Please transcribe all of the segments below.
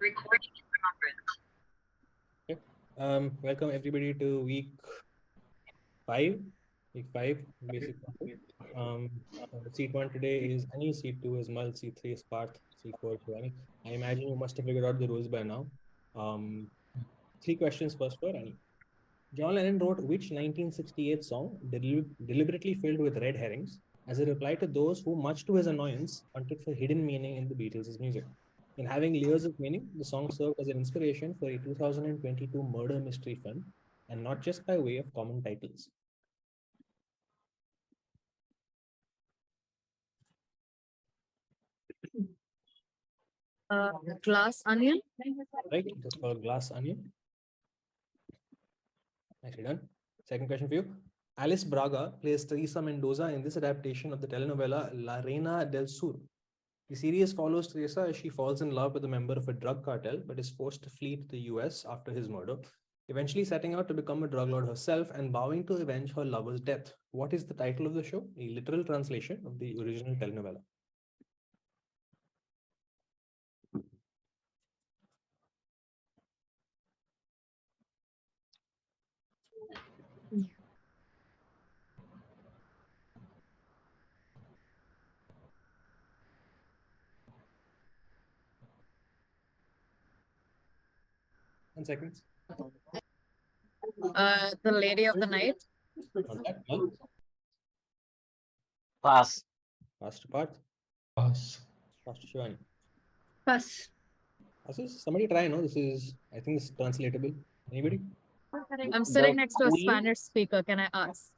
Okay. Welcome everybody to week 5. Week 5, basically. Seat 1 today is Annie, seat 2 is Mal, seat 3 is Parth, seat 4 is Shivani. I imagine you must have figured out the rules by now. 3 questions first for Annie. John Lennon wrote which 1968 song deliberately filled with red herrings as a reply to those who, much to his annoyance, hunted for hidden meaning in the Beatles' music. In having layers of meaning, the song served as an inspiration for a 2022 murder mystery film, and not just by way of common titles. Glass onion. Right? It is called Glass Onion. Nicely done. Second question for you. Alice Braga plays Teresa Mendoza in this adaptation of the telenovela La Reina del Sur. The series follows Teresa as she falls in love with a member of a drug cartel but is forced to flee to the US after his murder, eventually setting out to become a drug lord herself and vowing to avenge her lover's death. What is the title of the show? A literal translation of the original telenovela. And seconds. The Lady of the Night. Pass. Pass to Parth. Pass. Pass to Shivani. Pass. Somebody try, no? This is, I think it's translatable. Anybody? I'm sitting next to a Spanish speaker. Can I ask?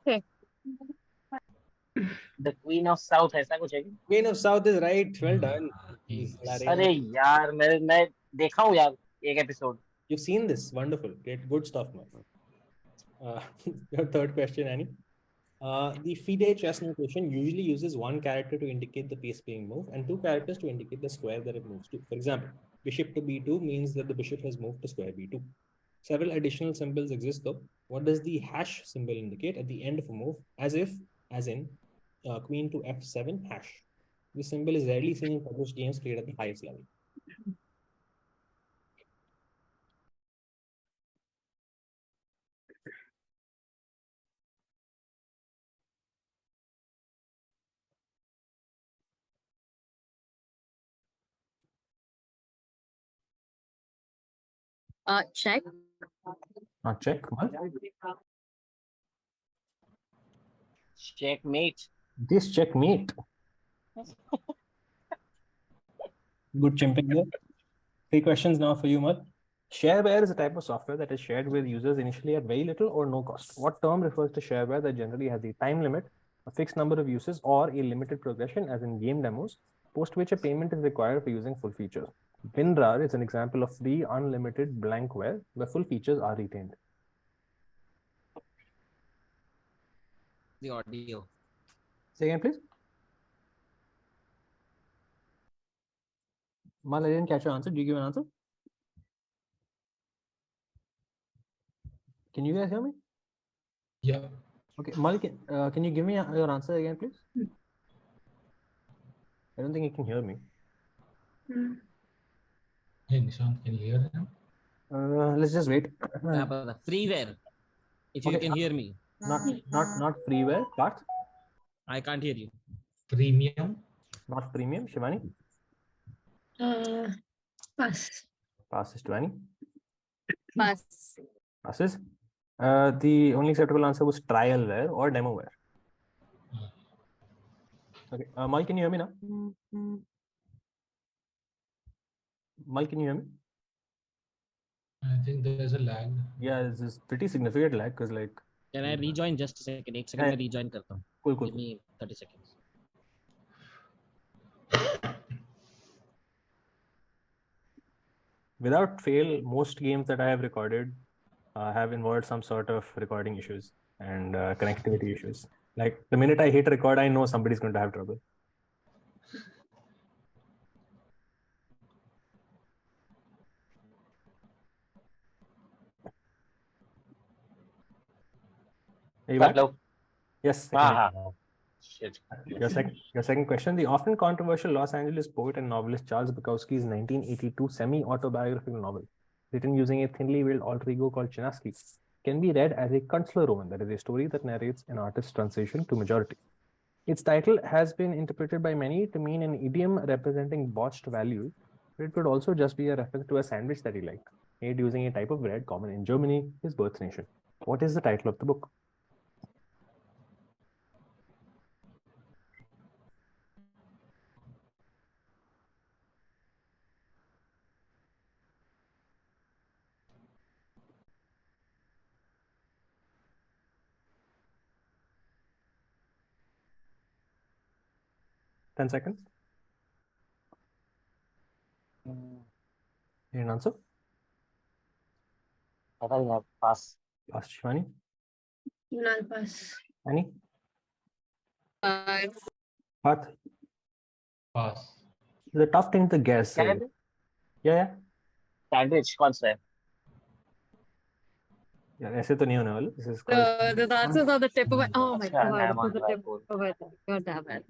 Okay. The Queen of South ऐसा कुछ है क्या? Queen of South is right. Well done. अरे यार मैं देखा हूँ यार एक episode. You've seen this. Wonderful. Great. Good stuff, man. Your third question, Annie. The FIDE chess notation usually uses one character to indicate the piece being moved and two characters to indicate the square that it moves to. For example, bishop to b2 means that the bishop has moved to square b2. Several additional symbols exist though. What does the hash symbol indicate at the end of a move? As in queen to f7 hash. This symbol is rarely seen in published games played at the highest level. Check. Not check. What? Checkmate. This checkmate. Good chimping there. 3 questions now for you, Mat. Shareware is a type of software that is shared with users initially at very little or no cost. What term refers to shareware that generally has a time limit, a fixed number of uses, or a limited progression, as in game demos, post which a payment is required for using full features? WinRAR is an example of free, unlimited blankware where full features are retained. The audio. Say again, please. Mal, I didn't catch your answer. Did you give an answer? Can you guys hear me? Yeah. Okay, Mal, can you give me your answer again, please? I don't think you can hear me. Hey, Nishant, can you hear him? Let's just wait. Freeware. If you can hear me. Not freeware, Parth? I can't hear you. Premium. Not premium, Shivani? Pass. Passes to Annie. Pass. Passes. The only acceptable answer was trialware or demoware. Okay, Mal, can you hear me now? Mal, can you hear me? I think there's a lag. Yeah, this is pretty significant lag because like. Can I rejoin just a second? 1 second में rejoin करता हूँ. Cool. Give me 30 seconds. Without fail, most games that I have recorded have involved some sort of recording issues and connectivity issues. Like the minute I hit record, I know somebody's going to have trouble. Are you back? Hello. Yes. हाँ. Shit. Your second question. The often controversial Los Angeles poet and novelist Charles Bukowski's 1982 semi-autobiographical novel, written using a thinly veiled alter ego called Chinaski, can be read as a Kunstler roman, that is, a story that narrates an artist's transition to majority. Its title has been interpreted by many to mean an idiom representing botched values, but it could also just be a reference to a sandwich that he liked, made using a type of bread common in Germany, his birth nation. What is the title of the book? Ten seconds. Any answer? I think I pass. Pass, Shivani. I'll pass. Annie? Uh, Parth? Pass. It's a tough thing to guess. Can I do? Yeah. Sandwich, कौन सा है? Yeah, ऐसे तो नहीं होने वाला. This is called. the answers are the tip of my. Oh my अच्छा, god, नाम this is the आता है tip बोल. of my tongue. God damn it.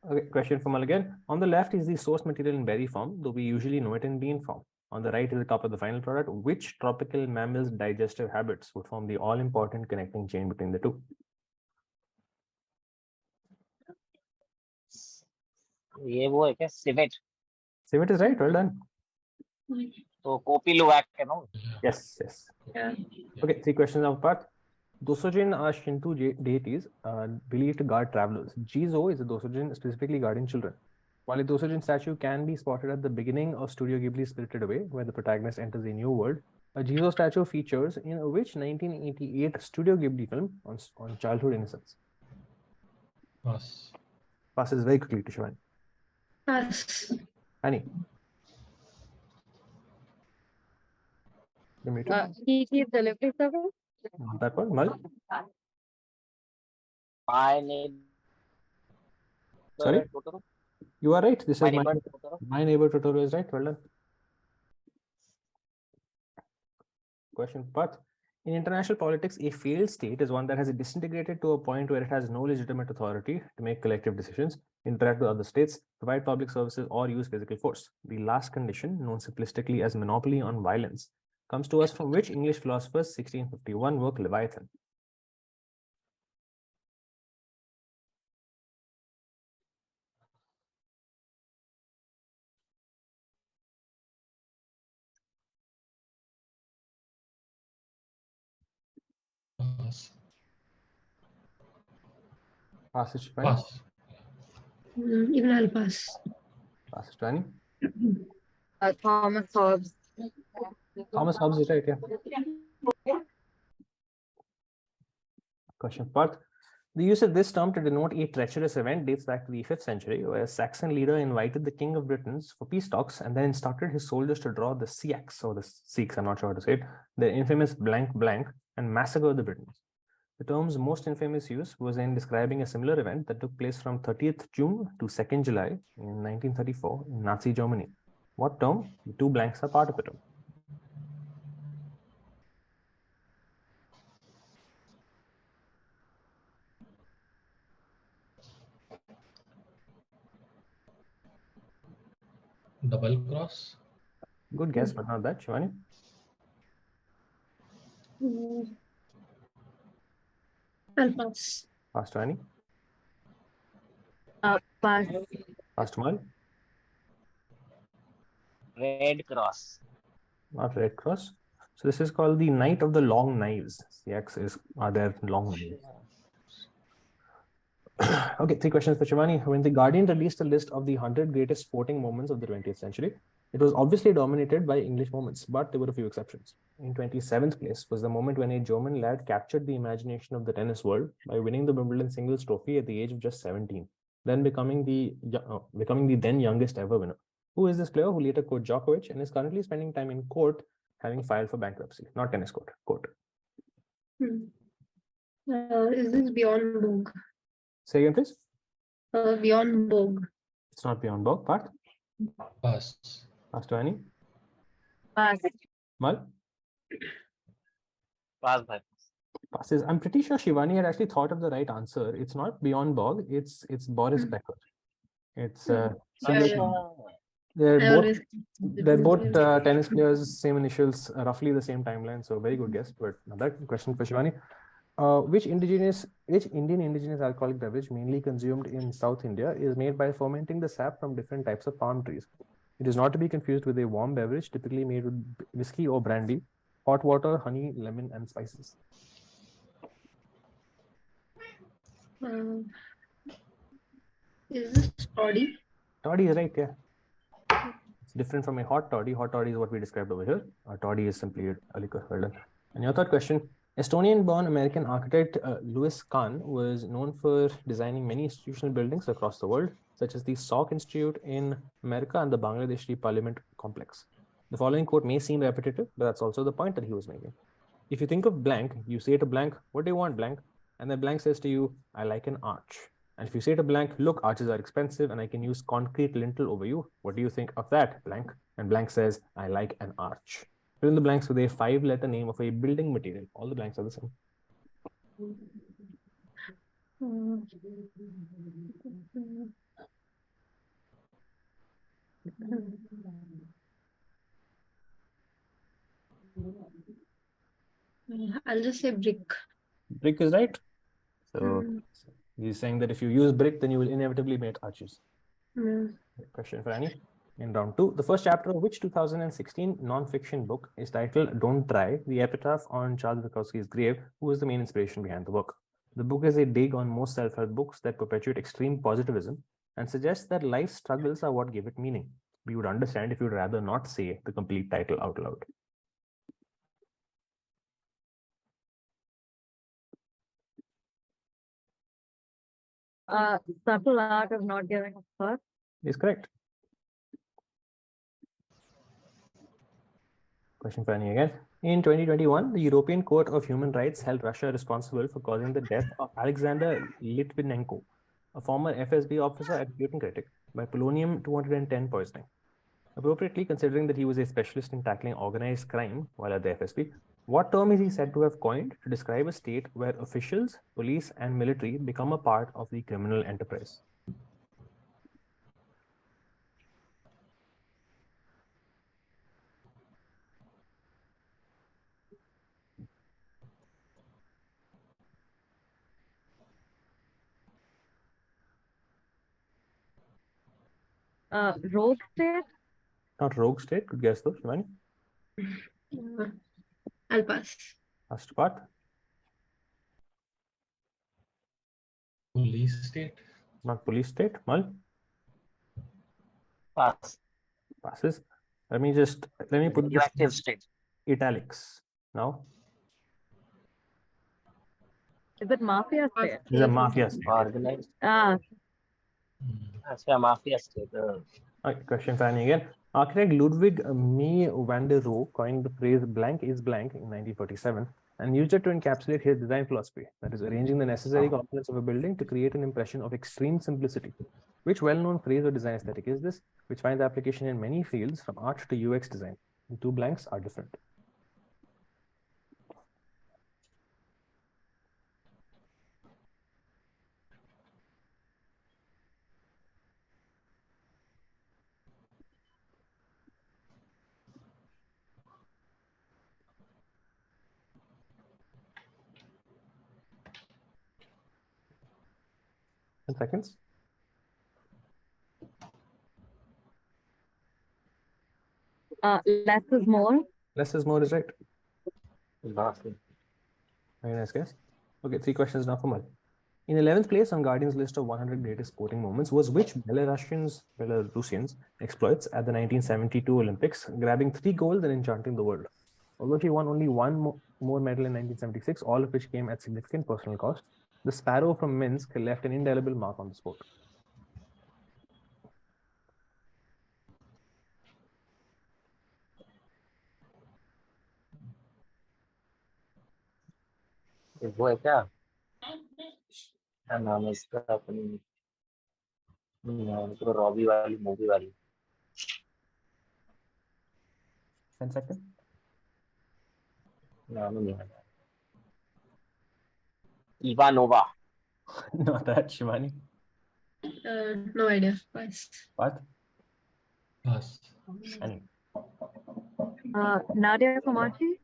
Okay, question from Mal again. On the left is the source material in berry form, though we usually know it in bean form. On the right is the cup of the final product. Which tropical mammal's digestive habits would form the all-important connecting chain between the two? ये वो है क्या? Civet. Civet is right. Well done. तो copy लुवाक है ना? Yes. Yeah. Okay, 3 questions of Parth. Dosojin are Shinto deities believed to guard travelers. Jizo is a Dosojin specifically guarding children. While a Dosojin statue can be spotted at the beginning of Studio Ghibli's Spirited Away, where the protagonist enters a new world, a Jizo statue features in which 1988 Studio Ghibli film on childhood innocence? Pass. Passes very quickly to Shivani. Pass. Annie. You're muted. He delivery service. Not that one. Mal? My neighbor Sorry? Totoro. You are right. This My is neighbor Totoro. my neighbor Totoro is right. Well done. Question Parth. In international politics, a failed state is one that has disintegrated to a point where it has no legitimate authority to make collective decisions, interact with other states, provide public services, or use physical force. The last condition, known simplistically as monopoly on violence, comes to us from which English philosopher's 1651 work Leviathan? Pass. Pass it, Shivani. Pass. Even I'll pass. Pass it, Shivani. Thomas Hobbes. Thomas Hobbes is right, yeah. Question Parth. The use of this term to denote a treacherous event dates back to the 5th century, where a Saxon leader invited the king of Britons for peace talks and then instructed his soldiers to draw the Siaks, or the Sikhs, I'm not sure how to say it, the infamous blank blank, and massacre the Britons. The term's most infamous use was in describing a similar event that took place from 30th June to 2nd July in 1934 in Nazi Germany. What term? The 2 blanks are part of the term. Double cross. Good guess, but not that. Shivani? I'll pass. Pass to Annie. Pass. Pass to Mal. Red Cross. Not Red Cross. So this is called the Night of the Long Knives. Siaks are their long knives. Okay, 3 questions for Shivani. When The Guardian released a list of the 100 greatest sporting moments of the 20th century, it was obviously dominated by English moments, but there were a few exceptions. In 27th place was the moment when a German lad captured the imagination of the tennis world by winning the Wimbledon singles trophy at the age of just 17, then becoming the then youngest ever winner. Who is this player who later coached Djokovic and is currently spending time in court having filed for bankruptcy? Not tennis court, court. Is this Beyond Vogue? Say again, please. Beyond Vogue. It's not Beyond Vogue, but Pass. pass to Annie. Pass. Mal? Pass bhai. Passes. I'm pretty sure Shivani had actually thought of the right answer. It's not Bjorn Borg. It's Boris Becker. It's similar. They're I both always tennis players, same initials, roughly the same timeline. So very good guess. But another question for Shivani: which Indian indigenous alcoholic beverage mainly consumed in South India is made by fermenting the sap from different types of palm trees? It is not to be confused with a warm beverage typically made with whiskey or brandy, hot water, honey, lemon, and spices. Is this toddy? Toddy is right, yeah. It's different from a hot toddy. Hot toddy is what we described over here. A toddy is simply a liquor. Well done. And your third question: Estonian-born American architect Louis Kahn was known for designing many institutional buildings across the world, such as the Salk Institute in America and the Bangladeshi Parliament Complex. The following quote may seem repetitive, but that's also the point that he was making. If you think of blank, you say to blank, "What do you want, blank?" And then blank says to you, "I like an arch." And if you say to blank, "Look, arches are expensive and I can use concrete lintel over you. What do you think of that, blank?" And blank says, "I like an arch." Fill in the blanks with a 5-letter name of a building material. All the blanks are the same. I'll just say brick. Brick is right. So he's saying that if you use brick, then you will inevitably make arches. Question for Annie. In round 2, the first chapter of which 2016 non-fiction book is titled "Don't Try," the epitaph on Charles Bukowski's grave, who was the main inspiration behind the book. The book is a dig on most self-help books that perpetuate extreme positivism and suggests that life's struggles are what give it meaning. We would understand if you would rather not say the complete title out loud. Subtle art of not giving a fuck. Is correct. Question for Annie again. In 2021, the European Court of Human Rights held Russia responsible for causing the death of Alexander Litvinenko, a former FSB officer and Putin critic, by polonium-210 poisoning. Appropriately, considering that he was a specialist in tackling organized crime while at the FSB, what term is he said to have coined to describe a state where officials, police, and military become a part of the criminal enterprise? Rogue state? Not rogue state. Good guess though, Shivani. I'll pass. Last part. Police state. Not police state. Mal. Pass. Passes. Let me put this Radioactive state. italics now. Is it mafia state? This is a mafia state. Organized. That's a mafia state. Okay, question for Annie again. Architect Ludwig Mies van der Rohe coined the phrase "blank is blank" in 1947 and used it to encapsulate his design philosophy, that is, arranging the necessary components of a building to create an impression of extreme simplicity. Which well-known phrase or design aesthetic is this, which finds application in many fields from art to UX design? The two blanks are different. Seconds. Less is more. Less is more is right. Very nice guess. Okay, 3 questions now for Mal. In 11th place on Guardian's list of 100 greatest sporting moments was which Belarusians exploits at the 1972 Olympics, grabbing 3 gold and enchanting the world. Although she won only one more medal in 1976, all of which came at significant personal cost, the Sparrow from Minsk left an indelible mark on the sport. वो है क्या क्या नाम है इसका अपनी तो Robbie वाली मूवी वाली 10 seconds. नाम नहीं है Ivanova. Not that, Shivani. No idea. Pass. Parth? Pass. Annie? Nadia Comanche.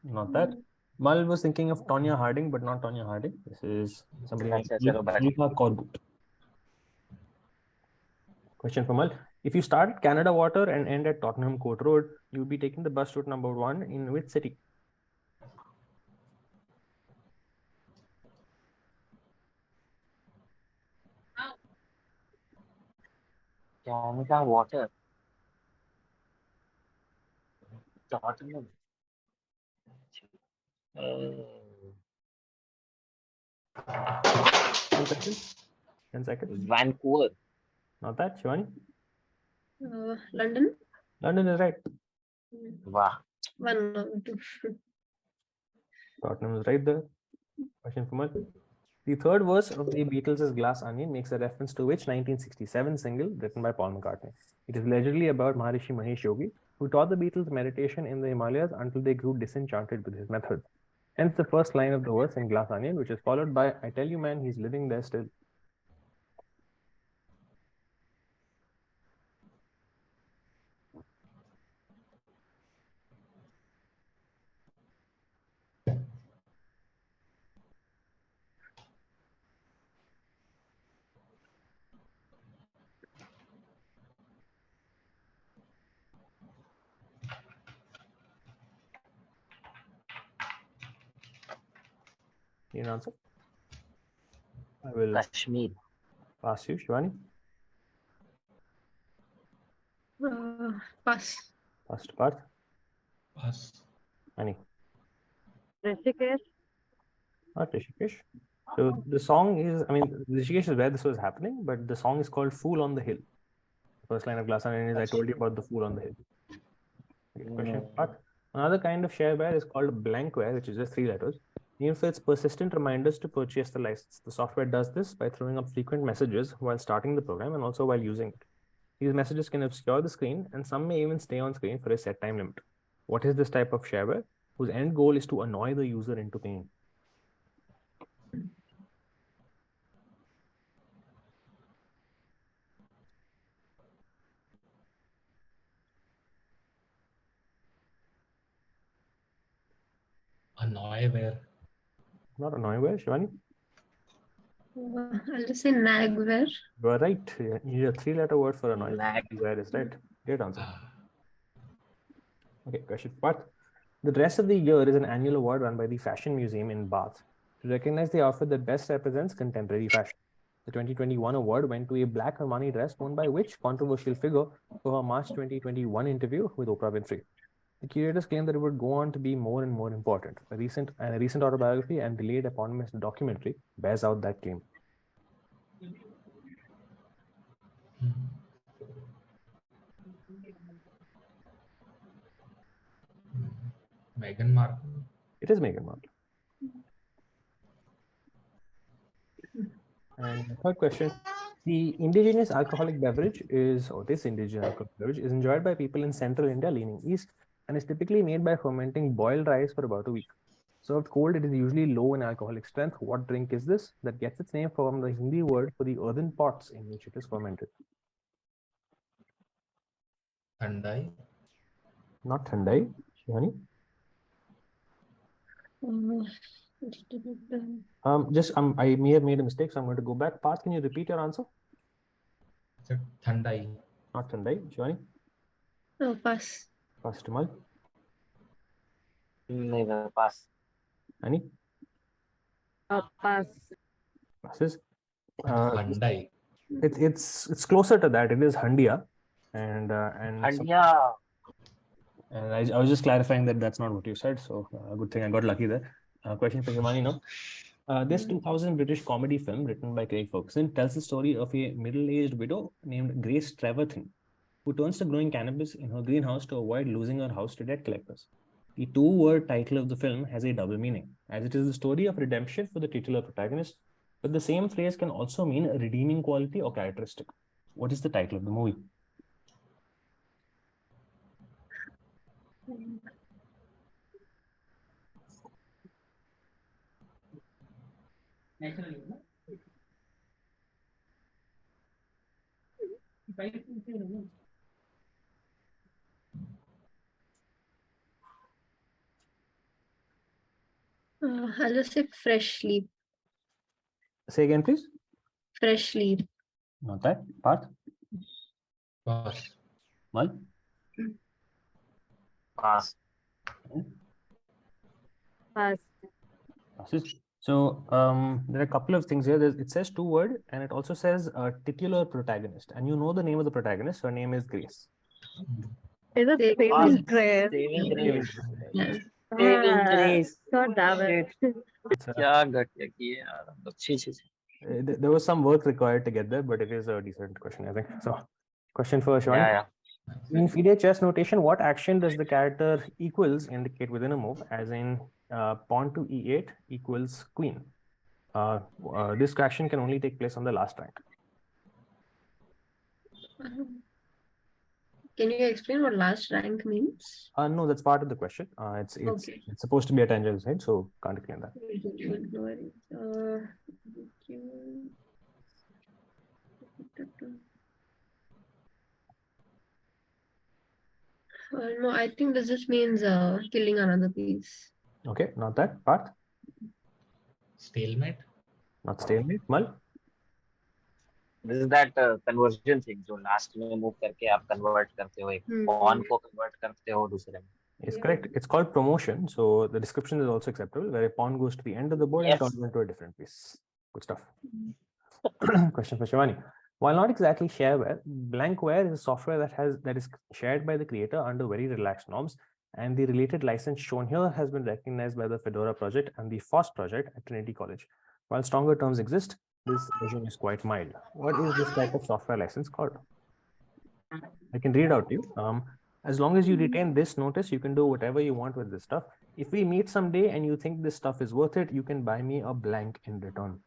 Not that. Mal was thinking of Tonya Harding, but not Tonya Harding. This is somebody named अच्छा चलो बैठ. Ilka Korbut. Question for Mal. If you start at Canada Water and end at Tottenham Court Road, you will be taking the bus route number 1 in which city? Canada Water. Tottenham. 10 seconds. 10 seconds. Vancouver. Not that, Shivani. London. London is right. Wow. 1 or 2. Tottenham is right there. Question for Mal. The third verse of the Beatles' Glass Onion makes a reference to which 1967 single written by Paul McCartney? It is allegedly about Maharishi Mahesh Yogi, who taught the Beatles meditation in the Himalayas until they grew disenchanted with his methods. Hence the first line of the verse in Glass Onion, which is followed by, I tell you man, he's living there still. Need an answer? I will Kashmir. pass you, Shivani. Pass. Pass to Parth. Pass. Annie. Rishikesh. Not Rishikesh. So the song is, I mean, Rishikesh is where this was happening, but the song is called Fool on the Hill. The first line of Glass Onion is, I told you about the fool on the hill. Okay, question for Parth. Another kind of shareware is called blankware, which is just 3 letters. Named for its persistent reminders to purchase the license. The software does this by throwing up frequent messages while starting the program and also while using it. These messages can obscure the screen, and some may even stay on screen for a set time limit. What is this type of shareware, whose end goal is to annoy the user into paying? Annoyware. Not annoyware, Shivani? I'll just say Nagware. You are right. You need a 3-letter word for annoy. Nag. Where is right? Great answer. Ah, Okay, question for Parth. The Dress of the Year is an annual award run by the Fashion Museum in Bath to recognize the outfit that best represents contemporary fashion. The 2021 award went to a black Armani dress worn by which controversial figure for her March 2021 interview with Oprah Winfrey. The curators claimed that it would go on to be more and more important. A recent autobiography and delayed eponymous documentary bears out that claim. Meghan Markle. It is Meghan Markle. And the third question. The indigenous alcoholic beverage is, or this indigenous alcoholic beverage is enjoyed by people in central India leaning east and is typically made by fermenting boiled rice for about a week. Served cold, it is usually low in alcoholic strength. What drink is this that gets its name from the Hindi word for the earthen pots in which it is fermented? Thandai. Not Thandai, Shivani. I may have made a mistake, so I'm going to go back. Parth, can you repeat your answer? It's a Thandai. Not Thandai, Shivani. No, pass. Pass to Mal. Neither. Pass. Annie? Pass. Passes. Thandai. It's closer to that. It is Handia, and Handia. and I was just clarifying that that's not what you said. So good thing I got lucky there. Question for Shivani now. This 2000 British comedy film written by Craig Ferguson tells the story of a middle-aged widow named Grace Treverton, who turns to growing cannabis in her greenhouse to avoid losing her house to debt collectors. The 2-word title of the film has a double meaning, as it is the story of redemption for the titular protagonist, but the same phrase can also mean a redeeming quality or characteristic. What is the title of the movie? I'll just say fresh sleep. Say again, please. Fresh sleep. Not that. Parth? Pass. Mal? Pass. Pass. Passes. So there are a couple of things here. It says two word and it also says titular protagonist. And you know the name of the protagonist. Her name is Grace. Is it Pass. saving grace? Saving Saving grace. Grace. Yeah. Saving grace. God damn it. It's, क्या घटिया किए यार हम लोग छी छी छी. there was some work required to get there, but it is a decent question, I think. So, question for Shivani. Yeah. In FIDE chess notation, what action does the character equals indicate within a move? As in, pawn to e8 equals queen. This action can only take place on the last rank. Can you explain what last rank means? No, that's part of the question. It's Okay. supposed to be a tangent side, so can't explain that. Ignore it. No, I think this just means killing another piece. Okay, not that part. Stalemate. Not stalemate. Mal. This is that conversion thing जो last में move करके आप convert करते हो एक pawn को convert करते हो दूसरे में. Is correct. It's called promotion, so the description is also acceptable, where a pawn goes to the end of the board and turns into a different piece. Good stuff. Question for Shivani. While not exactly shareware, blankware is a software that is shared by the creator under very relaxed norms, and the related license shown here has been recognized by the Fedora project and the FOSS project at Trinity College. While stronger terms exist, this version is quite mild. What is this type of software license called? I can read out to you. As long as you retain this notice, you can do whatever you want with this stuff. If we meet someday and you think this stuff is worth it, you can buy me a blank in return.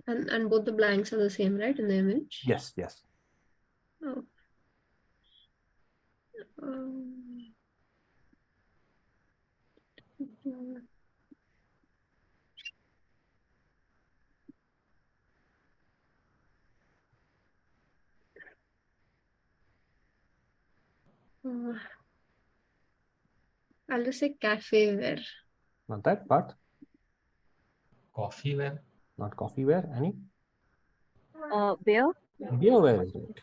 And both the blanks are the same, right, in the image? Yes, yes. Oh. I'll just say cafeware. Not that part. Coffeeware. Not coffeeware. Any? Beer? Beerware is right.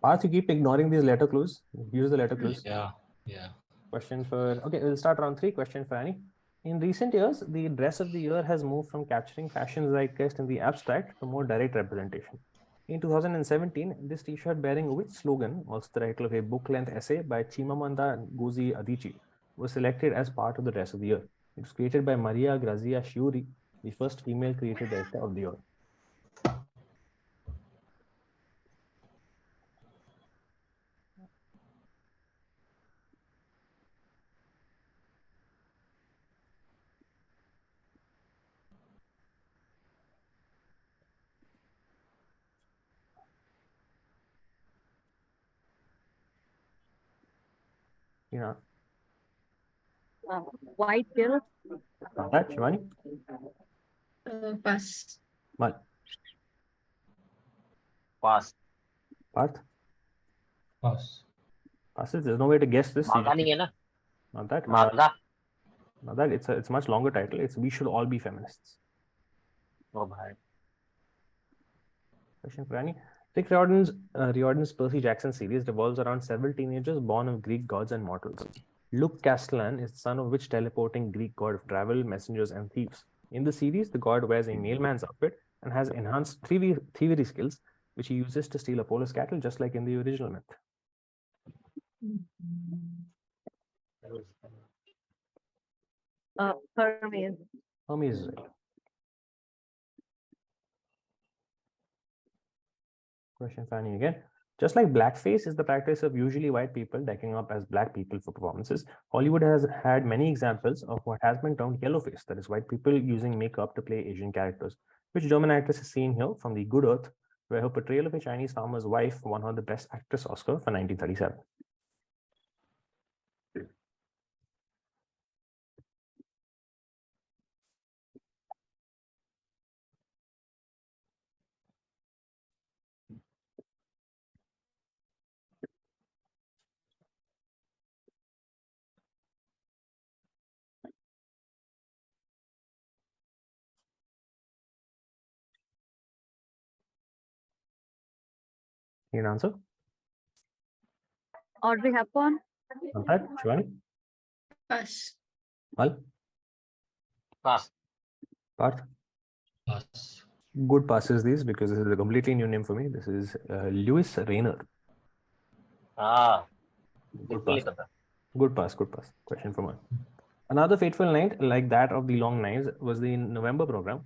Parth, you keep ignoring these letter clues. Use the letter clues. Yeah. Question for, okay, we'll start round 3. Question for Annie. In recent years, the dress of the year has moved from capturing fashion zeitgeist in the abstract to more direct representation. In 2017, this t-shirt bearing which slogan, also the title of a book-length essay by Chimamanda Ngozi Adichie, was selected as part of the dress of the year. It was created by Maria Grazia Chiuri, the first female creative director of the year. Yeah. White girl? Not that, Shivani? Pass. Mal. Pass. Parth? Pass. Passes. There's no way to guess this. मांगा नहीं है ना. Not that. मांगा. Not that. It's a much longer title. It's We Should All Be Feminists. Oh भाई. Question for Annie. Rick Riordan's Percy Jackson series revolves around several teenagers born of Greek gods and mortals. Luke Castellan is the son of which teleporting Greek god of travel, messengers, and thieves? In the series, the god wears a mailman's outfit and has enhanced thievery skills, which he uses to steal Apollo's cattle, just like in the original myth. Hermes. Hermes is right. Question for Annie again. Just like blackface is the practice of usually white people decking up as black people for performances, Hollywood has had many examples of what has been termed yellowface, that is, white people using makeup to play Asian characters, which German actress is seen here from The Good Earth, where her portrayal of a Chinese farmer's wife won her the Best Actress Oscar for 1937. Need an answer? Audrey Hepburn. On that, Shivani? Pass. Mal? Pass. Parth? Pass. Good passes these because this is a completely new name for me. This is Lewis Rayner. Ah, Good बिल्कुल pass. ही पता. Good pass, good pass. Question for one. Another fateful night like that of the Long Knives was the November program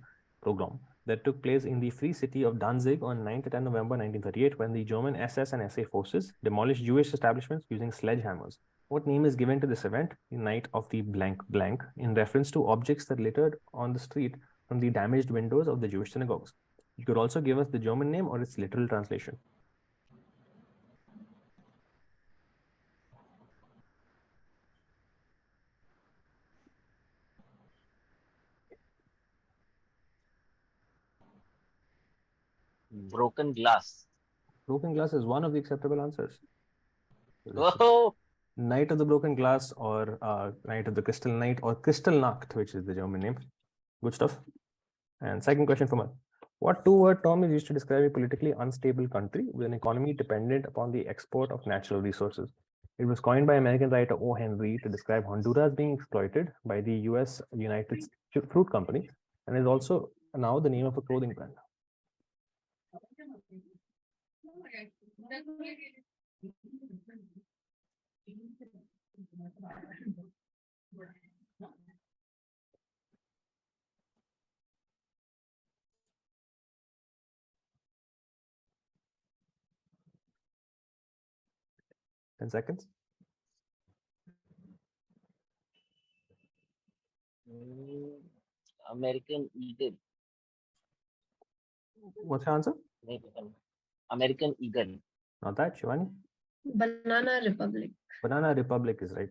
that took place in the free city of Danzig on 9th and 10 November 1938 when the German SS and SA forces demolished Jewish establishments using sledgehammers. What name is given to this event, the night of the blank blank, in reference to objects that littered on the street from the damaged windows of the Jewish synagogues? You could also give us the German name or its literal translation. Broken glass. Broken glass is one of the acceptable answers. So this is Oh, Night of the Broken Glass or Night of the Crystal Night or Kristallnacht, which is the German name. Good stuff. And second question for me. What two-word term is used to describe a politically unstable country with an economy dependent upon the export of natural resources? It was coined by American writer O. Henry to describe Honduras being exploited by the U.S. United Fruit Company and is also now the name of a clothing brand. 10 seconds. American Eagle. What's your answer? American Eagle. Not that, Shivani. Banana Republic. Banana Republic is right.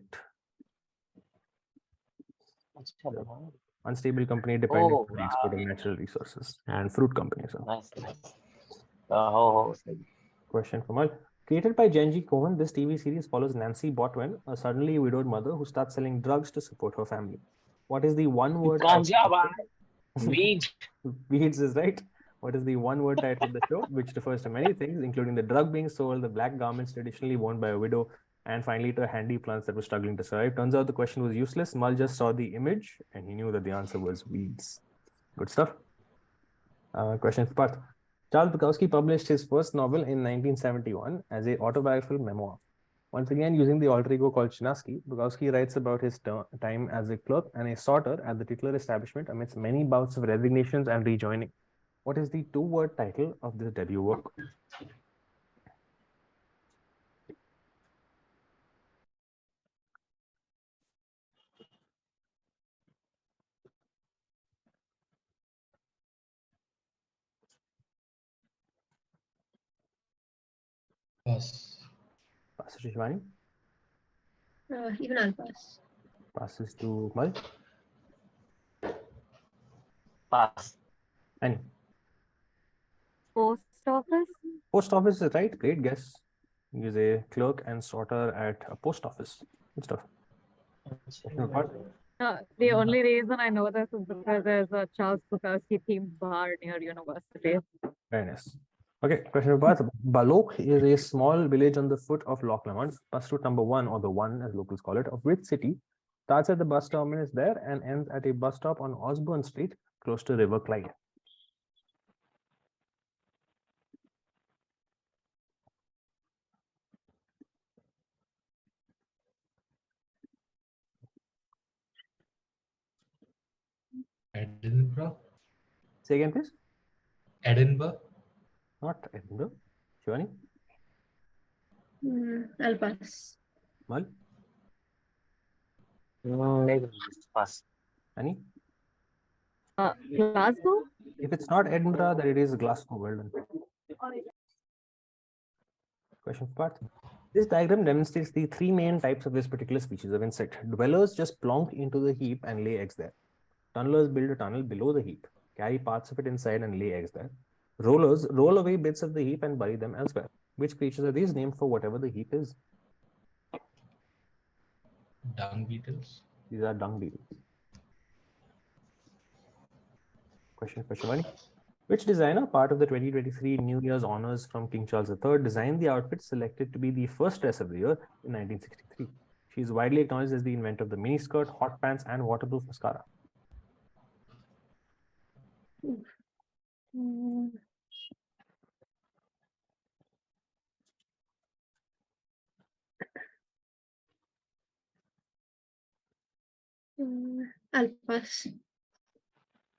Unstable company dependent on the export of natural resources and fruit companies. So. Nice. Question from Mal. Created by Genji Cohen, this TV series follows Nancy Botwin, a suddenly widowed mother who starts selling drugs to support her family. What is the one-word title? Weed. Weeds is right. What is the one-word title of the show, which refers to many things, including the drug being sold, the black garments traditionally worn by a widow, and finally to handy plants that were struggling to survive? Turns out the question was useless. Mal just saw the image and he knew that the answer was weeds. Good stuff. Question for Parth. Charles Bukowski published his first novel in 1971 as a autobiographical memoir. Once again, using the alter ego called Chinaski, Bukowski writes about his time as a clerk and a sorter at the titular establishment amidst many bouts of resignations and rejoining. What is the two-word title of this debut work? Pass. Passes to Shivani. Even I'll pass. Passes to Mal. Pass. Annie. Post office. Post office is right. Great guess. He is a clerk and sorter at a post office. Good stuff. Question for Parth. The only reason I know this is because there's a Charles Bukowski themed bar near university. Very nice. Okay, question for Parth. Balok is a small village on the foot of Loch Lomond, bus route number 1, or the 1 as locals call it, of which city starts at the bus terminus there and ends at a bus stop on Osborne Street, close to River Clyde. Edinburgh. Say again, please. Edinburgh. Not Edinburgh. Shivani? I'll pass. Mal? Maybe pass. Annie? Glasgow? If it's not Edinburgh, then it is Glasgow. Well done. Question for Parth. This diagram demonstrates the three main types of this particular species of insect. Dwellers just plonk into the heap and lay eggs there. Tunnelers build a tunnel below the heap, carry parts of it inside and lay eggs there. Rollers roll away bits of the heap and bury them elsewhere. Which creatures are these named for whatever the heap is? Dung beetles. These are dung beetles. Question for Shivani. Which designer, part of the 2023 New Year's honors from King Charles III, designed the outfit selected to be the first dress of the year in 1963? She is widely acknowledged as the inventor of the miniskirt, hot pants, and waterproof mascara. Mm, I'll pass.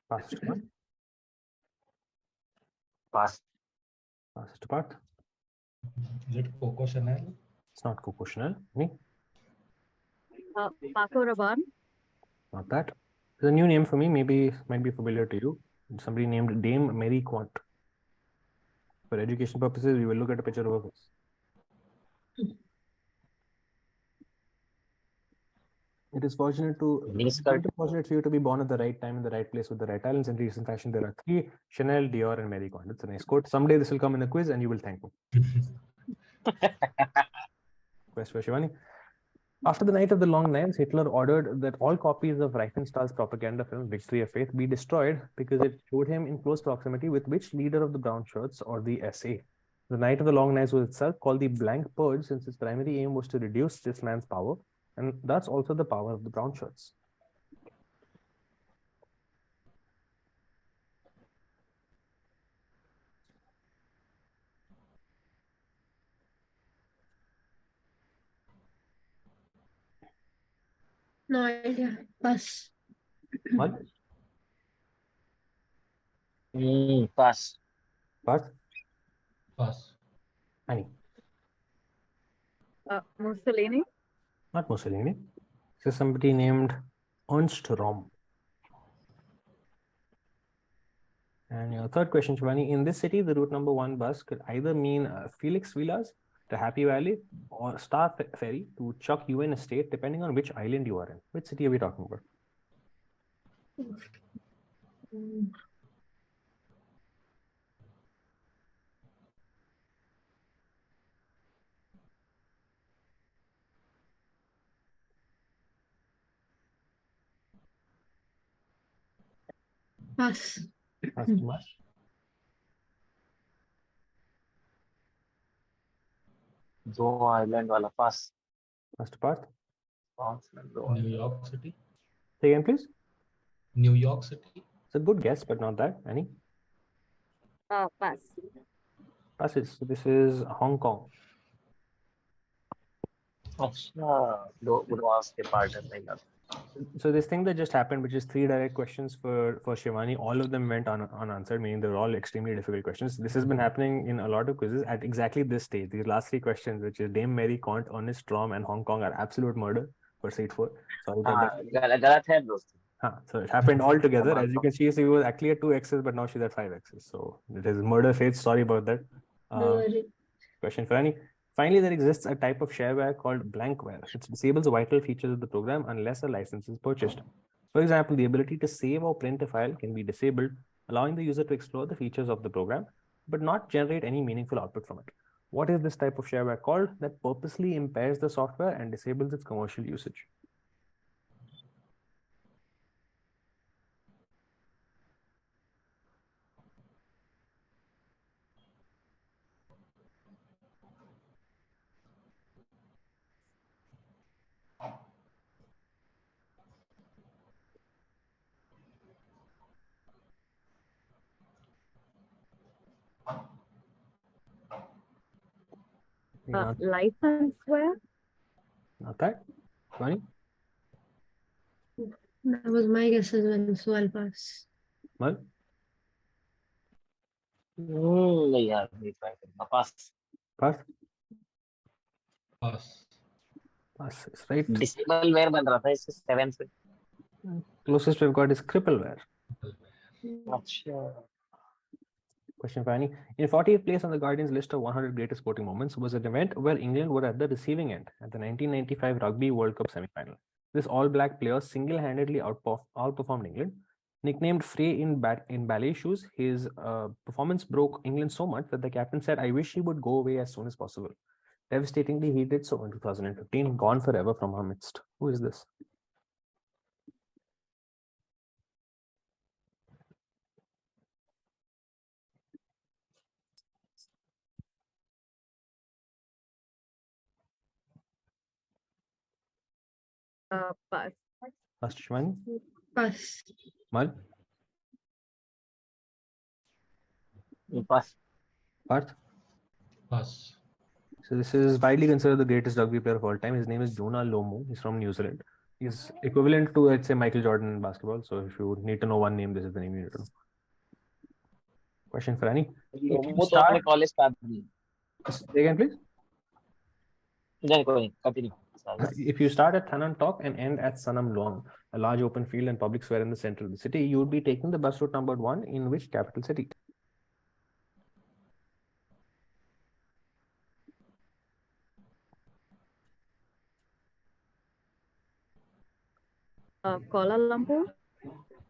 Fastest part. Pass. Fastest part. Is it Coco Chanel? It's not Coco Chanel. Me? Paco Rabanne. Not that. There's a new name for me. Maybe might be familiar to you. Somebody named Dame Mary Quant. For education purposes, we will look at a picture of her face. It is fortunate for you to be born at the right time in the right place with the right talents. In recent fashion, there are 3: Chanel, Dior, and Mary Quant. It's a nice quote. Someday this will come in a quiz and you will thank me. Quest for Shivani. After the Night of the Long Knives, Hitler ordered that all copies of Riefenstahl's propaganda film Victory of Faith be destroyed because it showed him in close proximity with which leader of the Brown Shirts or the SA. The Night of the Long Knives was itself called the Blank Purge since its primary aim was to reduce this man's power, and that's also the power of the Brown Shirts. No idea. Pass. What? Pass. Parth? Pass. Annie? Mussolini. Not Mussolini. This is somebody named Ernst Röhm. And your third question, Shivani. In this city, the route number 1 bus could either mean Felix Villas to Happy Valley or Star Ferry to Chuck UN Estate, depending on which island you are in. Which city are we talking about? Pass. Pass to Mars. दो island वाला पास. Pass to Parth. New York City. Say again, please. New York City. It's a good guess, but not that. Annie? Pass. Passes. So this is Hong Kong. अच्छा, दो बुधवार के part है. So this thing that just happened, which is 3 direct questions for Shivani, all of them went unanswered, meaning they're all extremely difficult questions. This has been happening in a lot of quizzes at exactly this stage. These last 3 questions, which is Dame Mary Quant, Ernest Strom, and Hong Kong, are absolute murder for seat 4. Sorry about that. गलत है दोस्त. So it happened all together. As you can see, she was actually at 2 X's, but now she's at 5 X's. So it is murder faith. Sorry about that. No worry. Question for Annie. Finally, there exists a type of shareware called blankware, which disables vital features of the program unless a license is purchased. For example, the ability to save or print a file can be disabled, allowing the user to explore the features of the program, but not generate any meaningful output from it. What is this type of shareware called that purposely impairs the software and disables its commercial usage? Licenseware. Not that. Shivani? That was my guess as well, so I'll pass. Mal? नहीं यार, नहीं try करूंगा. Pass. Parth? Pass. Pass is right. Disable वेयर बन रहा था इससे 7 से. Closest we've got is crippleware. अच्छा. Question for Annie. In 40th place on the Guardian's list of 100 greatest sporting moments was an event where England were at the receiving end at the 1995 Rugby World Cup semi-final. This all-black player single-handedly outperformed England. Nicknamed Frey in ballet shoes, his performance broke England so much that the captain said, "I wish he would go away as soon as possible." Devastatingly, he did so in 2015, gone forever from our midst. Who is this? Pass. First Shivani. Pass. Mal. Pass. Parth. Pass. So this is widely considered the greatest rugby player of all time. His name is Jonah Lomu. He's from New Zealand. He's equivalent to, let's say, Michael Jordan in basketball. So if you need to know one name, this is the name you need to know. Question for Annie. वो तो अपने college का आदमी Say again, please. नहीं कोई नहीं continue If you start at Thanan Tok and end at Sanam Luang, a large open field and public square in the center of the city, you would be taking the bus route numbered 1 in which capital city? Kuala Lumpur.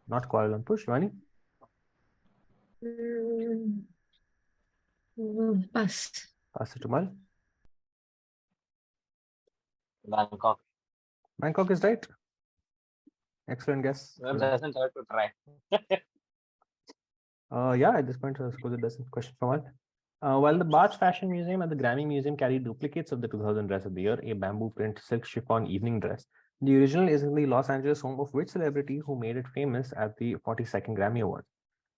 Not Kuala Lumpur. Shivani. Pass. Pass it to Mal. Bangkok. Bangkok is right. Excellent guess. Doesn't hurt to try. Yeah, at this point, I suppose it doesn't. Question for Mal. While the Bath Fashion Museum and the Grammy Museum carry duplicates of the 2000 dress of the year, a bamboo print silk chiffon evening dress, the original is in the Los Angeles home of which celebrity who made it famous at the 42nd Grammy Awards?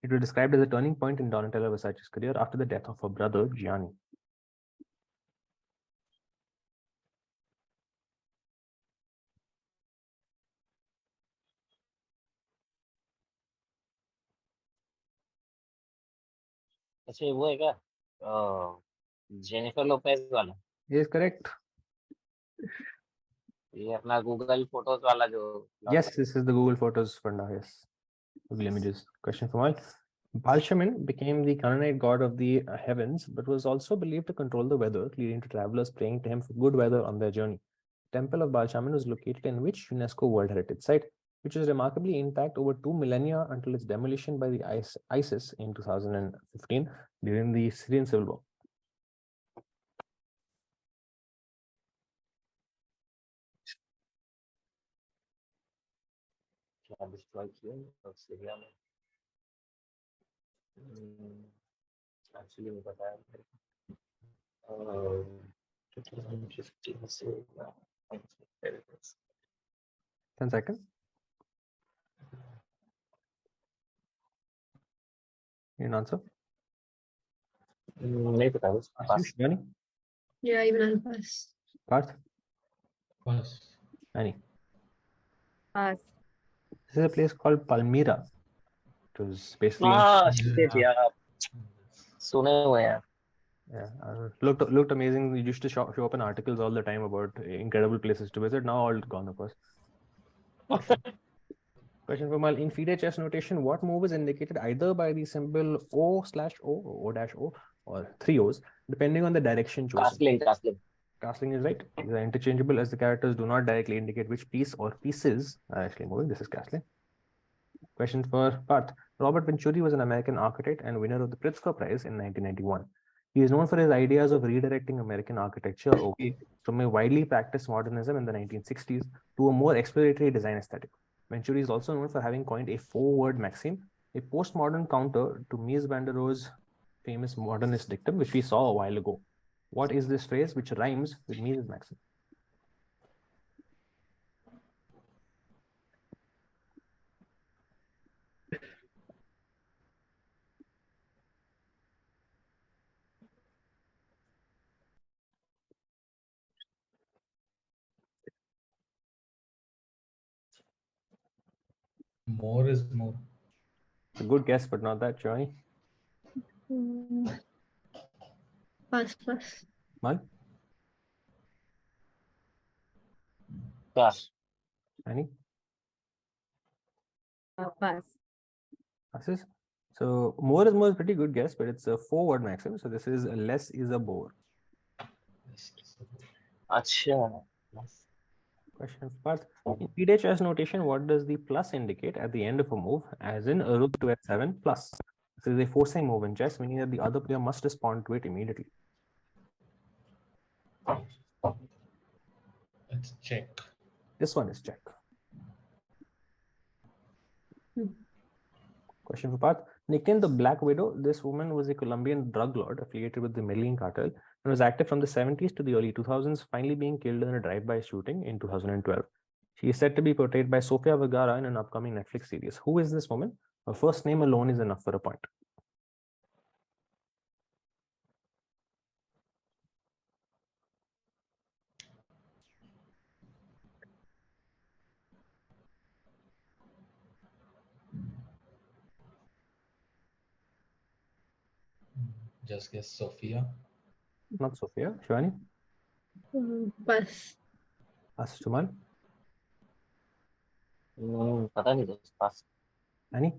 It was described as a turning point in Donatella Versace's career after the death of her brother, Gianni. अच्छा वो है क्या Jennifer Lopez वाला Is correct. ये अपना Google photos वाला जो Yes, this is the Google Photos for now. Yes, Google Images. Question for Mal. Balshaman became the Canaanite god of the heavens, but was also believed to control the weather, leading to travelers praying to him for good weather on their journey. The Temple of Balshaman was located in which UNESCO World Heritage Site, which was remarkably intact over 2 millennia until its demolition by the ISIS in 2015 during the Syrian Civil War. क्या destroy किया और Syria में actually नहीं पता है 2015 से 10 seconds. An answer? नहीं पता बस पास Shivani? Yeah, even I'll pass. Parth? Pass. Annie? Pass. This is a place called Palmyra. It was basically shit यार सुने हुए हैं looked amazing. We used to show up in articles all the time about incredible places to visit. Now all gone, of course. Question for Mal. In FIDE chess notation, what move is indicated either by the symbol O/O or O-O or 3 O's, depending on the direction chosen? Castling is right. These are interchangeable as the characters do not directly indicate which piece or pieces are actually moving. This is castling. Question for Parth. Robert Venturi was an American architect and winner of the Pritzker Prize in 1991. He is known for his ideas of redirecting American architecture away from a widely practiced modernism in the 1960s to a more exploratory design aesthetic. Venturi is also known for having coined a 4-word maxim, a postmodern counter to Mies van der Rohe's famous modernist dictum, which we saw a while ago. What is this phrase which rhymes with Mies' maxim? More is more. It's a good guess, but not that, Shivani. Pass. Mal? Pass Annie? Pass. Passes. So more is more is pretty good guess, but it's a 4-word maxim. So this is less is a bore. अच्छा Question for Parth. In FIDE chess notation, what does the plus indicate at the end of a move, as in a rook to f7 plus? This is a forcing move in chess, meaning that the other player must respond to it immediately. It's check. This one is check. Question for Parth. Nicknamed the Black Widow, this woman was a Colombian drug lord affiliated with the Medellin cartel and was active from the 70s to the early 2000s, finally being killed in a drive-by shooting in 2012. She is said to be portrayed by Sofia Vergara in an upcoming Netflix series. Who is this woman? Her first name alone is enough for a point. Just guess Sophia. Not Sophia. Shivani? Pass. Pass to Mal. पता नहीं दोस्त पास. Annie?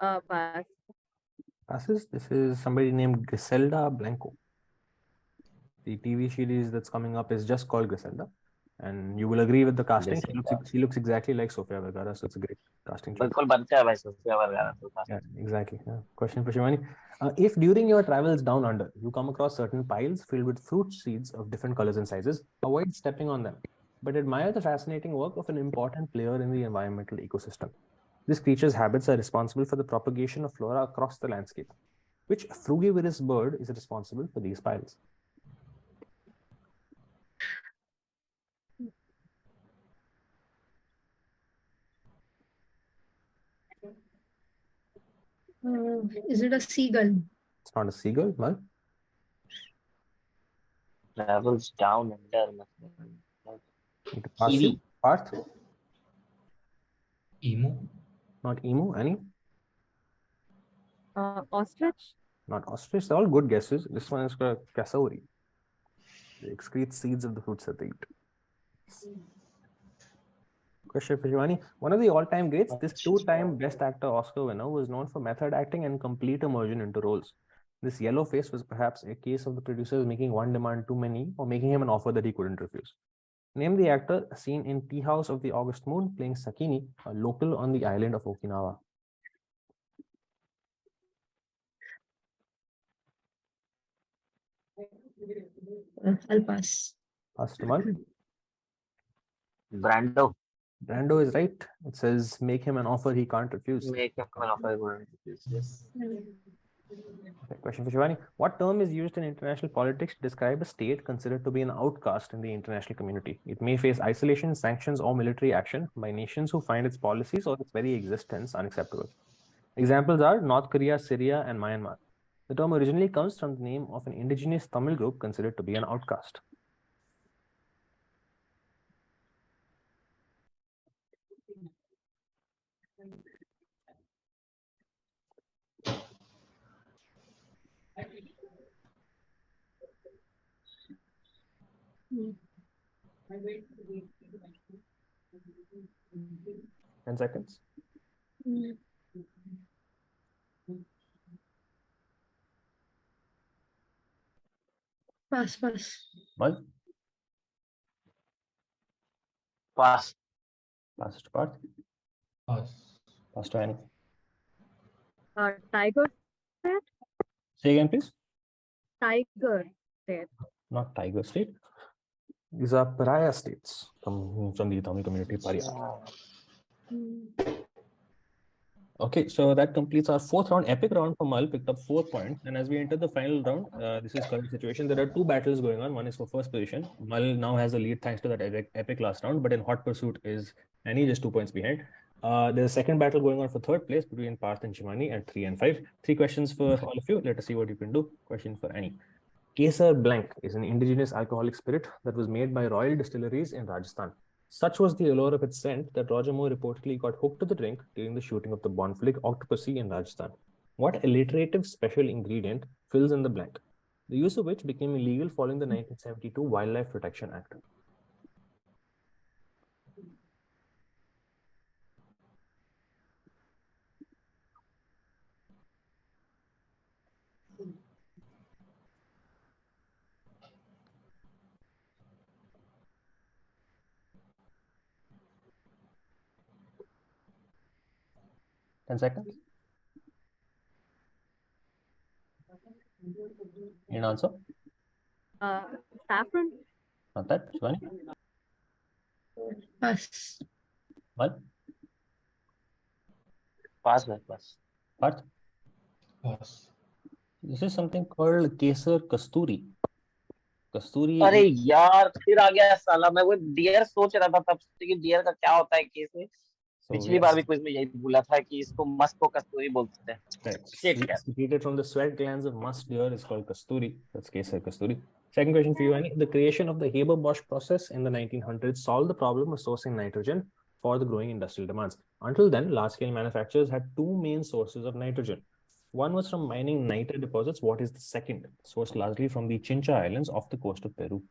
Pass. Passes. This is somebody named Griselda Blanco. The TV series that's coming up is just called Griselda. And you will agree with the casting. She looks exactly like Sofia Vergara, so it's a great casting choice. बिल्कुल बनते हैं भाई Sophia वर्गारा तो पास. Yeah, exactly. Yeah. Question for Shivani. If during your travels down under, you come across certain piles filled with fruit seeds of different colors and sizes, avoid stepping on them, but admire the fascinating work of an important player in the environmental ecosystem. This creature's habits are responsible for the propagation of flora across the landscape. Which frugivorous bird is responsible for these piles? Is it a seagull? It's not a seagull, Mal. Travels down under. Kiwi. Parth? Emu. Not emu. Annie? Ostrich? Not ostrich. They're all good guesses. This one is called cassowary. They excrete seeds of the fruits that they eat. Question for Shivani. One of the all-time greats, this two-time Best Actor Oscar winner, was known for method acting and complete immersion into roles. This yellow face was perhaps a case of the producers making one demand too many or making him an offer that he couldn't refuse. Name the actor seen in Tea House of the August Moon playing Sakini, a local on the island of Okinawa. I'll pass. Pass to Mal. Brando. Brando is right. It says make him an offer he can't refuse. Make him an offer he wouldn't refuse. Yes. Okay, question for Shivani. What term is used in international politics to describe a state considered to be an outcast in the international community? It may face isolation, sanctions, or military action by nations who find its policies or its very existence unacceptable. Examples are North Korea, Syria, and Myanmar. The term originally comes from the name of an indigenous Tamil group considered to be an outcast. Mm. 10 seconds. Pass. Mal? Pass. Pass to Parth. Pass. Pass to Annie. Tiger state? Say again, please. Tiger state. Not Tiger State. These are pariah states from the Tamil community. Pariah. Okay, so that completes our fourth round. Epic round for Mal, picked up 4 points. And as we enter the final round, this is current situation. There are two battles going on. One is for first position. Mal now has the lead thanks to that epic last round, but in hot pursuit is Annie, just 2 points behind. There's a second battle going on for third place between Parth and Shivani at 3 and 5. 3 questions for all of you. Let us see what you can do. Question for Annie. Kesar Blanc is an indigenous alcoholic spirit that was made by royal distilleries in Rajasthan. Such was the allure of its scent that Roger Moore reportedly got hooked to the drink during the shooting of the Bond flick Octopussy in Rajasthan. What alliterative special ingredient fills in the blank, the use of which became illegal following the 1972 Wildlife Protection Act? Ten seconds. Any answer? Saffron? Not that. Shivani? Pass. Mal? Pass. Parth? Pass. This is something called Kesar Kasturi. कस्तूरी अरे is यार फिर आ गया साला, मैं वो dear सोच रहा था तब से कि डियर का क्या होता है केस में। so पिछली बार yes, भी क्विज में यही बोला था कि इसको मस्त को कस्तूरी बोलते हैं। correct. Shit, यार। Secreted from the sweat glands of musk deer is called kasturi. That's case है kasturi. Second question for you, Annie. The creation of the Haber-Bosch process in the 1900s solved the problem of sourcing nitrogen for the growing industrial demands. Until then, large-scale manufacturers had two main sources of nitrogen. One was from mining nitre deposits. What is the second? Sourced largely from the Chincha Islands off the coast of Peru.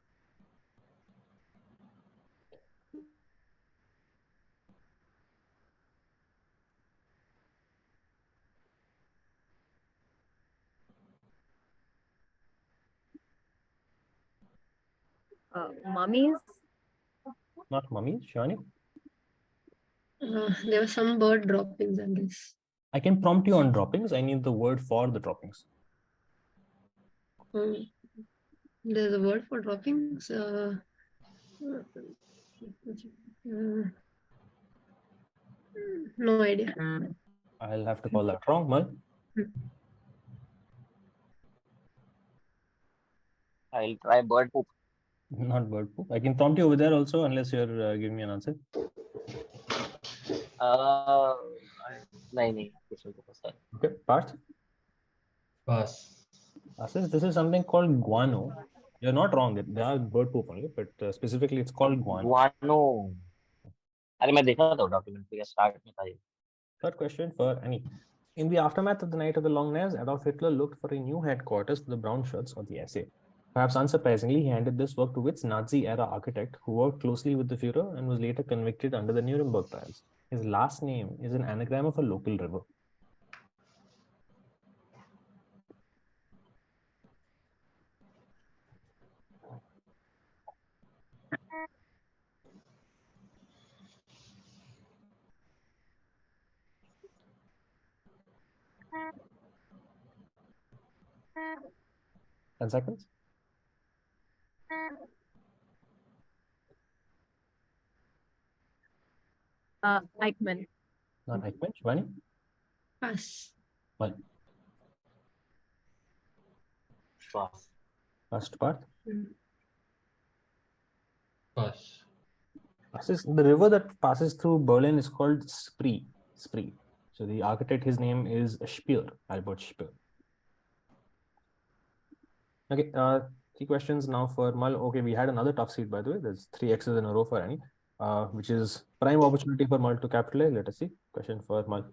Mummies? Not mummies, Shivani. There were some bird droppings, I guess. I can prompt you on droppings. I need the word for the droppings. There's a word for droppings. No idea. I'll have to call that wrong, Mal. I'll try bird poop. Not bird poop. I can prompt you over there also, unless you're giving me an answer. नहीं कुछ नहीं पता। Okay, Parth. Pass. This is something called guano. You're not wrong. They are bird poop only, but specifically it's called guano. गुआनो। अरे मैं देखा था documentary का, start में था ये। Third question for Annie. In the aftermath of the Night of the Long Knives, Adolf Hitler looked for a new headquarters for the Brown Shirts or the SA. Perhaps unsurprisingly, he handed this work to which Nazi-era architect who worked closely with the Führer and was later convicted under the Nuremberg trials. His last name is an anagram of a local river. Ten seconds. Eichmann. Not Eichmann. Shivani? Pass. Well, pass. last part. Pass. The river that passes through Berlin is called Spree. Spree. So the architect, his name is Speer, Albert Speer. Okay, three questions now for Mal. Okay, we had another tough seed, by the way. There's 3 X's in a row for Annie, which is prime opportunity for Mal to capitalize. Let us see. Question for Mal.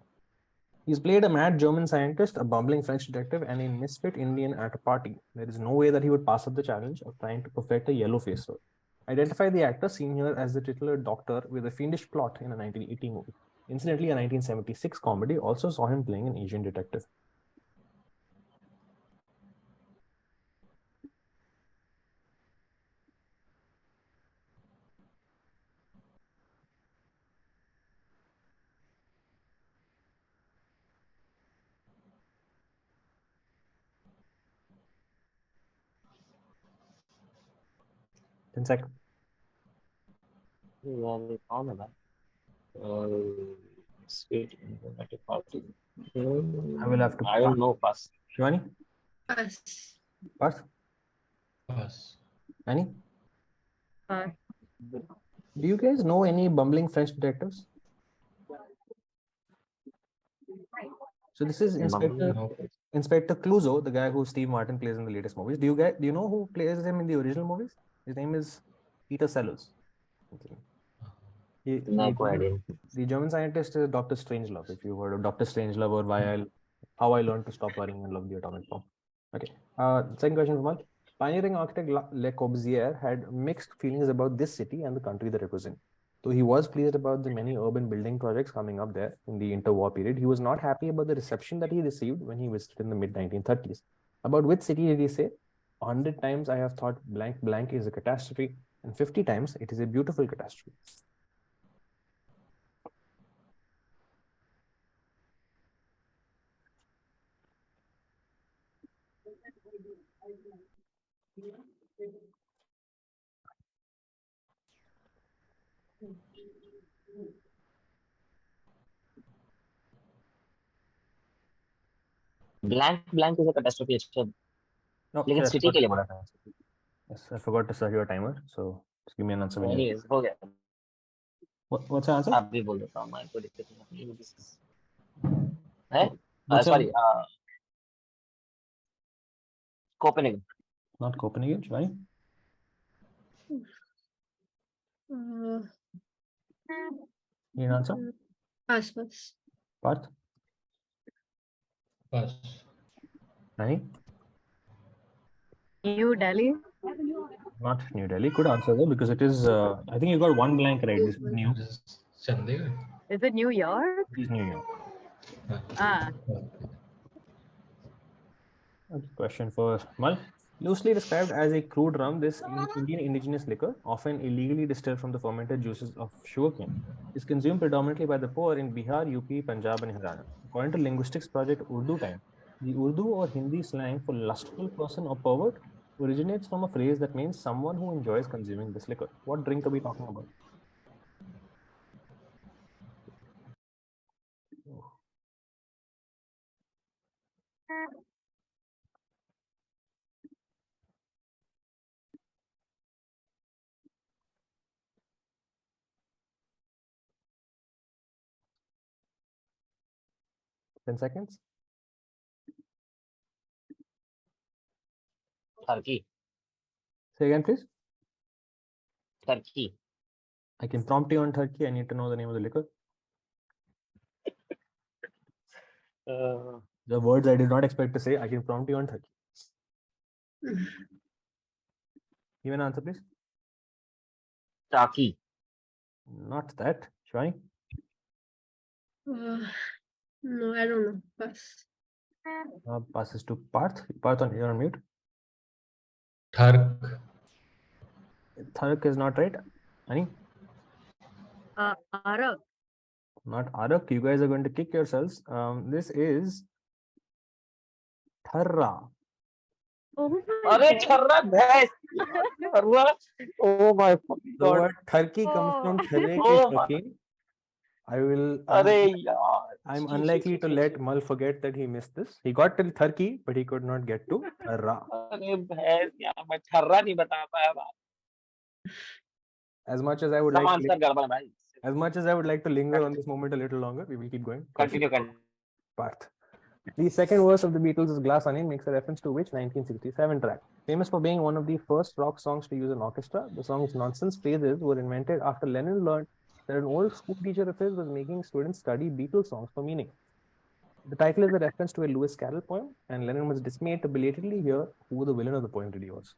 He's played a mad German scientist, a bumbling French detective, and a misfit Indian at a party. There is no way that he would pass up the challenge of trying to perfect a yellow face role. Identify the actor seen here as the titular doctor with a fiendish plot in a 1980 movie. Incidentally, a 1976 comedy also saw him playing an Asian detective. Ten seconds. यार ये कौन है भाई? Sweet Indiomatic Party. I will have to I don't know, pass. Shivani? Pass. Pass? Pass. Annie? Pass. Do you guys know any bumbling French detectives? So this is Inspector Clouseau, the guy who Steve Martin plays in the latest movies. Do you know who plays him in the original movies? His name is Peter Sellers. The German scientist is Dr. Strangelove, if you've heard of Dr. Strangelove or How I Learned to Stop Worrying and Love the Atomic Bomb. Okay. Second question, Vimal. Pioneering architect Le Corbusier had mixed feelings about this city and the country that it was in. Though he was pleased about the many urban building projects coming up there in the interwar period, he was not happy about the reception that he received when he visited in the mid-1930s. About which city did he say? 100 times I have thought blank blank is a catastrophe, and 50 times it is a beautiful catastrophe. Blank blank is a catastrophe. अच्छा, No, लेकिन sure, city के लिए बोला था। Yes, I forgot to set your timer, so just give me an answer when you're ready. Anyways, हो गया. What's the answer? आप भी बोल देता हूँ मैं, कोई दिक्कत नहीं है. What's Sorry, your Copenhagen. not Copenhagen, Shivani? Need an answer? Pass, pass. Parth? Pass. Nani? New Delhi. Not New Delhi. Good answer though, because it is. I think you got one blank right. This is new. This is Chandigarh. Is it New York? It is New York. Ah, Okay, question for Mal. Loosely described as a crude rum, this Indian indigenous liquor, often illegally distilled from the fermented juices of sugarcane, is consumed predominantly by the poor in Bihar, UP, Punjab, and Haryana. According to linguistics project Urdu Time, the Urdu or Hindi slang for lustful person or pervert originates from a phrase that means someone who enjoys consuming this liquor. What drink are we talking about? 10 seconds. Turkey. Say again, please. Turkey. I can prompt you on Turkey. I need to know the name of the liquor. The words I did not expect to say. I can prompt you on Turkey. Give an answer, please. Turkey. Not that. Shivani? No, I don't know. Pass. Passes to Parth. Parth, you're on mute. Thark. Thark is not right. Ani? Arak. Not Arak. You guys are going to kick yourselves. This is Tharra. Oh my अरे God. छर्रा भैंस. छर्रा. Oh my fucking The god. word Turkey comes from Oh. Tharre ke Oh my. Shaukin. अरे यार. I'm unlikely to let Mal forget that he missed this. He got till Turkey, but he could not get to Tharra. अरे भैंस यार, मैं छर्रा नहीं बता पाया भाई. As much as I would Some like answer गड़बड़ है भाई. as much as I would like to linger on this moment a little longer, we will keep going. Continue. Parth. The second verse of the Beatles' is Glass Onion makes a reference to which 1967 track? Famous for being one of the first rock songs to use an orchestra, the song's nonsense phrases were invented after Lennon learned that an old school teacher of his was making students study Beatles songs for meaning. The title is a reference to a Lewis Carroll poem, and Lennon was dismayed to belatedly hear who the villain of the poem really was.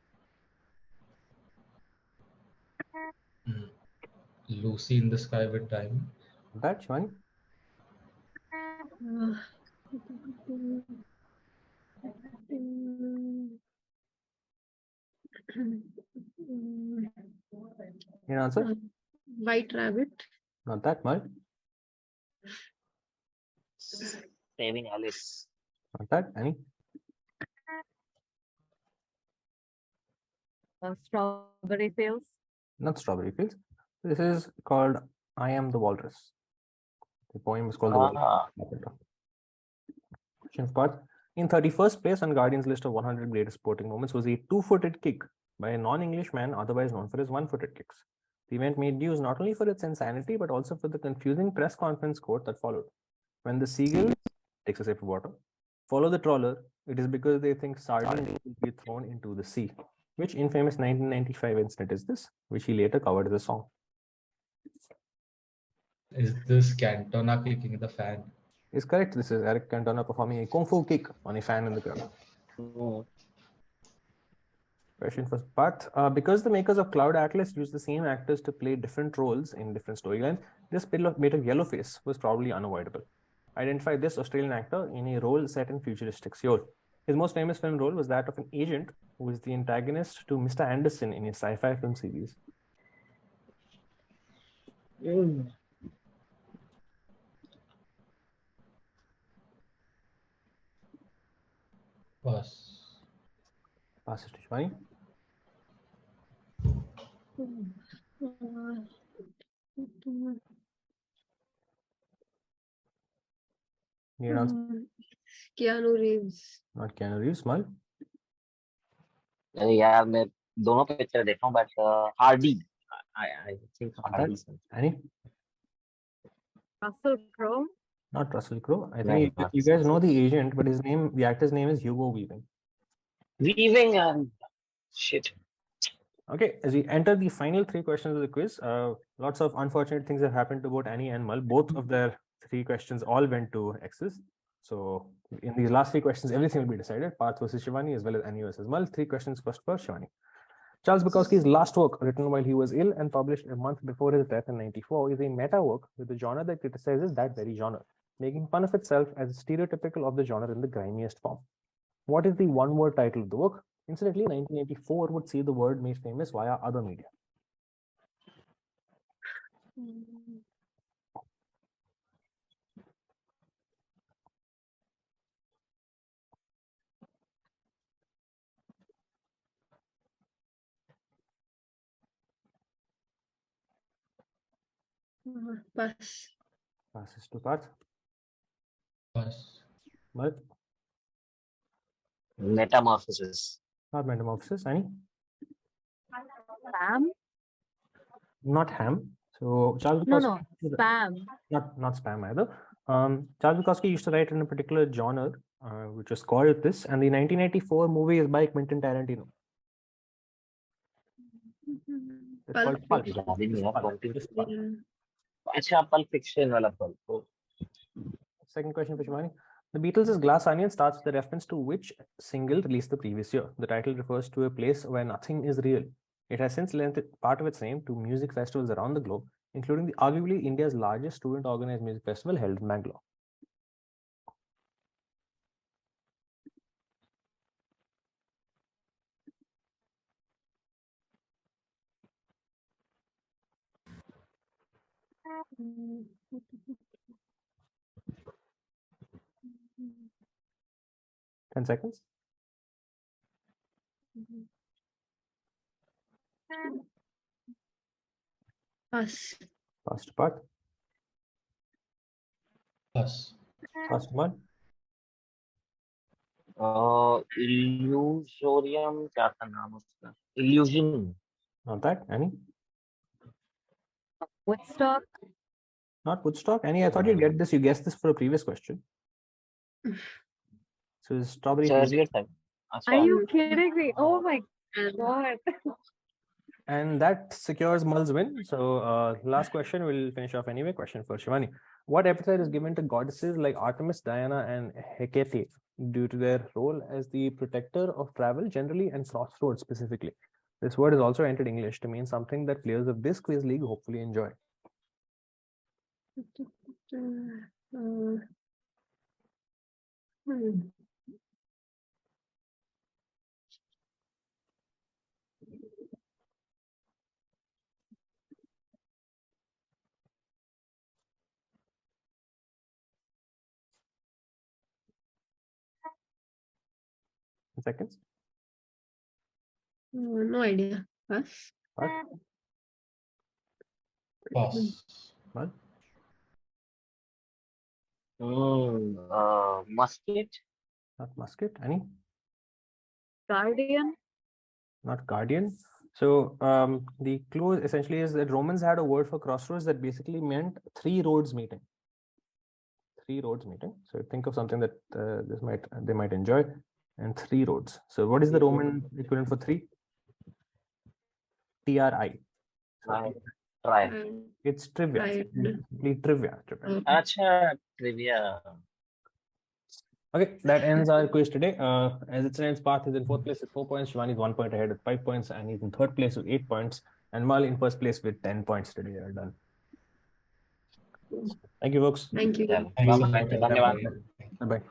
Lucy in the Sky with Diamonds. That, Shivani? Your answer? White Rabbit. Not that much. Saving Alice. Not that. Any? Strawberry Fields. Not Strawberry Fields. This is called I Am the Walrus. The poem is called The Walrus. Question part. In 31st place on Guardian's list of 100 greatest sporting moments was a two-footed kick by a non-English man otherwise known for his one-footed kicks. The event made news not only for its insanity but also for the confusing press conference quote that followed. When the seagull takes a sip of water, follow the trawler, it is because they think sardines will be thrown into the sea. Which infamous 1995 incident is this, which he later covered as a song? Is this Cantona kicking the fan? Is correct. This is Eric Cantona performing a kung fu kick on a fan in the crowd. Question for Parth. Because the makers of Cloud Atlas used the same actors to play different roles in different storylines, this bit of yellowface was probably unavoidable. Identify this Australian actor in a role set in futuristic Seoul. His most famous film role was that of an agent who was the antagonist to Mr. Anderson in a sci-fi film series. Pass. Pass it to Shivani. Keanu Reeves. Not Keanu Reeves. Mal. अरे यार मैं दोनों picture देखा हूँ, but Hardy, I think Hardy something. Any? Russell Crowe. Not Russell Crowe. I नहीं, think not you guys know the agent, but the actor's name is Hugo Weaving. Weaving and shit. Okay, as we enter the final 3 questions of the quiz, lots of unfortunate things have happened to both Annie and Mal. Both of their 3 questions all went to X's. So in these last 3 questions, everything will be decided. Parth versus Shivani as well as Annie versus Mal. 3 questions first for Shivani. Charles Bukowski's last work, written while he was ill and published a month before his death in 1994, is a meta work with a genre that criticizes that very genre, making fun of itself as stereotypical of the genre in the grimiest form. What is the one-word title of the work? Incidentally, 1984 would see the word made famous via other media. Pass. Passes to Parth. Pass. Mal. Metamorphosis. Not Metamorphosis. Annie? Spam? Not Ham. So Charles No, Bukowski. Spam. Not Spam either. Charles Bukowski used to write in a particular genre, which was called this, and the 1984 movie is by Quentin Tarantino. It's called Pulp. याद ही नहीं है, Pulp. Just Pulp. अच्छा, Pulp Fiction वाला Pulp. Second question for Shivani. The Beatles' Glass Onion starts with a reference to which single released the previous year. The title refers to a place where nothing is real. It has since lent part of its name to music festivals around the globe, including arguably India's largest student-organized music festival held in Bangalore. Ten seconds. Pass. First part. Pass. First one. Illusorium, क्या था नाम उसका? Illusion. Not that. Annie? Woodstock. Not Woodstock. Annie, I thought you'd get this. You guessed this for a previous question. So it's Strawberry Fields. Churchgate time. Are you kidding me? Oh my god. And that secures Mal's win. So last question, we'll finish off anyway. Question for Shivani. What epithet is given to goddesses like Artemis, Diana, and Hecate due to their role as the protector of travel generally and crossroads specifically? This word is also entered English to mean something that players of this quiz league hopefully enjoy. Seconds. No idea. Pass. Pass. Mal? Musket. Not musket. Annie? Guardian. Not guardian. So the clue essentially is that Romans had a word for crossroads that basically meant 3 roads meeting. 3 roads meeting. So think of something that they might enjoy, and 3 roads. So what is the Roman equivalent for 3? TRI. So Try. it's trivia. It's trivia. Acha, trivia. Okay, that ends our quiz today. As it stands, Parth is in 4th place with 4 points. Shivani is 1 point ahead with 5 points, and he's in 3rd place with 8 points. And Mal in 1st place with 10 points today. Are done. Thank you, folks. Thank you. Thanks a lot, Bye-bye. everybody. Bye bye.